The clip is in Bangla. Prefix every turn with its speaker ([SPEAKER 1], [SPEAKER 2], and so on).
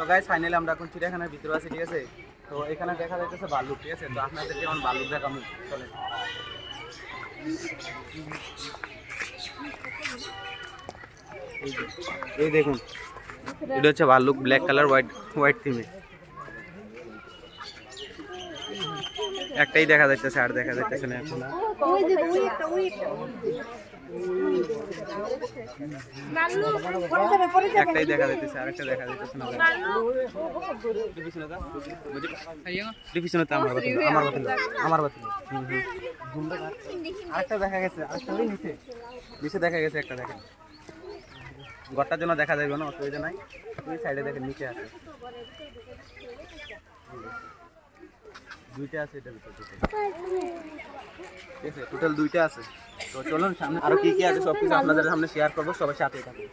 [SPEAKER 1] তো গাইস ফাইনালি আমরা এখন চিড়িয়াখানার ভিতরে আছি, ঠিক আছে। তো এখানে দেখা যাইতেছে ভাল্লুক, ঠিক আছে। তো আপনাদেরকে এখন ভাল্লুক দেখাবো, চলেন। এই দেখুন, এটা হচ্ছে ভাল্লুক, ব্ল্যাক কালার, হোয়াইট থিমে। একটাই দেখা যাইতেছে, আর দেখা যাইতেছে না এখন। একটাই দেখা যাইতেছে, আরেকটা দেখা যাইতেছে না। আমার বাতিল আরেকটা দেখা গেছে, আরেকটা নিচে নিচে দেখা গেছে, একটা দেখেন। ঘরটার জন্য দেখা যাবে না, অসুবিধা নাই। ওই সাইডে দেখেন নিচে আছে, দুইটা আছে এটার ভিতরে, ঠিক আছে। টোটাল দুইটা আছে। তো চলুন সামনে আরো কি কি আছে সব কিছু আপনাদের সামনে শেয়ার করবো, সবার সাথে থাকুন।